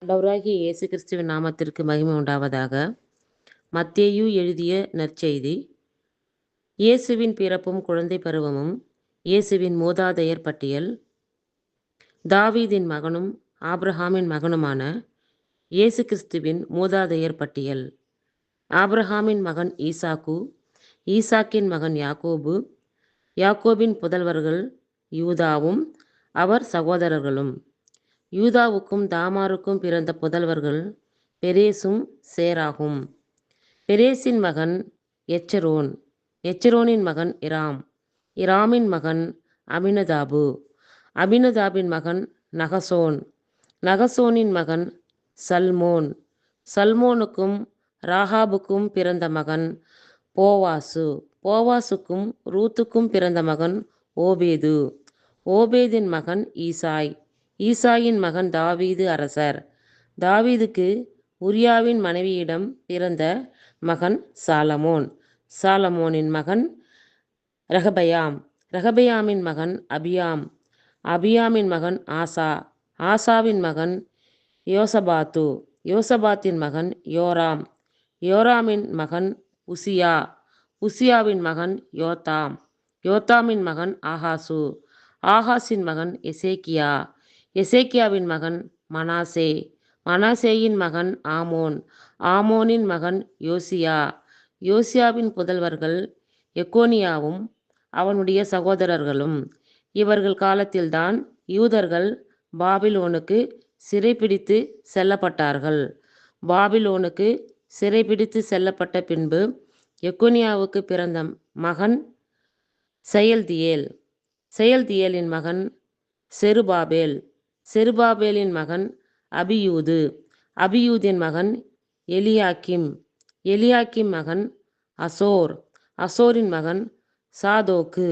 ஆண்டவராகிய இயேசு கிறிஸ்துவின் நாமத்திற்கு மகிமை உண்டாவதாக. மத்தேயு எழுதிய நற்செய்தி. இயேசுவின் பிறப்பும் குழந்தை பருவமும், இயேசுவின் மூதாதையர் பட்டியல். தாவீதின் மகனும் ஆபிரகாமின் மகனுமான இயேசு கிறிஸ்துவின் மூதாதையர் பட்டியல். ஆபிரகாமின் மகன் ஈசாக்கு, ஈசாக்கின் மகன் யாக்கோபு, யாக்கோபின் புதல்வர்கள் யூதாவும் அவர் சகோதரர்களும். யூதாவுக்கும் தாமாருக்கும் பிறந்த புதல்வர்கள் பெரேசும் சேராகும். பெரேசின் மகன் எச்சரோன், எச்சரோனின் மகன் இராம், இராமின் மகன் அமினதாபு, அமினதாபின் மகன் நகசோன், நகசோனின் மகன் சல்மோன், சல்மோனுக்கும் ராகாபுக்கும் பிறந்த மகன் போவாசு, போவாசுக்கும் ரூத்துக்கும் பிறந்த மகன் ஓபேது, ஓபேதின் மகன் ஈசாய், ஈசாயின் மகன் தாவீது அரசர். தாவீதுக்கு உரியாவின் மனைவியிடம் பிறந்த மகன் சாலமோன், சாலமோனின் மகன் ரெகபயாம், ரெகபயாமின் மகன் அபியாம், அபியாமின் மகன் ஆசா, ஆசாவின் மகன் யோசபாத்து, யோசபாத்தின் மகன் யோராம், யோராமின் மகன் உசியா, உசியாவின் மகன் யோத்தாம், யோத்தாமின் மகன் ஆகாசு, ஆகாசின் மகன் எசேக்கியா, எசேக்கியாவின் மகன் மனாசே, மனாசேயின் மகன் ஆமோன், ஆமோனின் மகன் யோசியா, யோசியாவின் புதல்வர்கள் எக்கோனியாவும் அவனுடைய சகோதரர்களும். இவர்கள் காலத்தில்தான் யூதர்கள் பாபிலோனுக்கு சிறைப்பிடித்து செல்லப்பட்டார்கள். பாபிலோனுக்கு சிறைப்பிடித்து செல்லப்பட்ட பின்பு எக்கோனியாவுக்கு பிறந்த மகன் செயல்தியேல், செயல்தியேலின் மகன் செருபாபேல், செருபாபேலின் மகன் அபியூது, அபியூதின் மகன் எலியாக்கிம், எலியாக்கிம் மகன் அசோர், அசோரின் மகன் சாதோக்கு,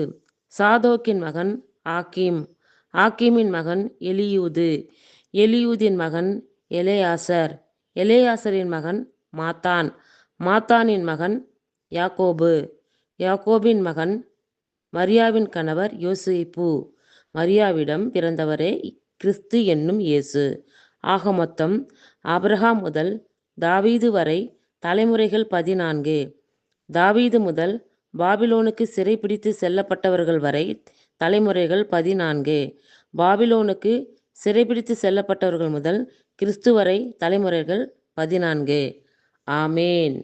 சாதோக்கின் மகன் ஆக்கிம், ஆக்கிமின் மகன் எலியூது, எலியூதின் மகன் எலேயாசர், எலேயாசரின் மகன் மாத்தான், மாத்தானின் மகன் யாக்கோபு, யாக்கோபின் மகன் மரியாவின் கணவர் யோசேப்பு, மரியாவிடம் பிறந்தவரே கிறிஸ்து என்னும் இயேசு. ஆக மொத்தம் ஆபிரகாம் முதல் தாவீது வரை தலைமுறைகள் 14. தாவீது முதல் பாபிலோனுக்கு சிறைப்பிடித்து செல்லப்பட்டவர்கள் வரை தலைமுறைகள் 14. பாபிலோனுக்கு சிறைப்பிடித்து செல்லப்பட்டவர்கள் முதல் கிறிஸ்து வரை தலைமுறைகள் 14. ஆமேன்.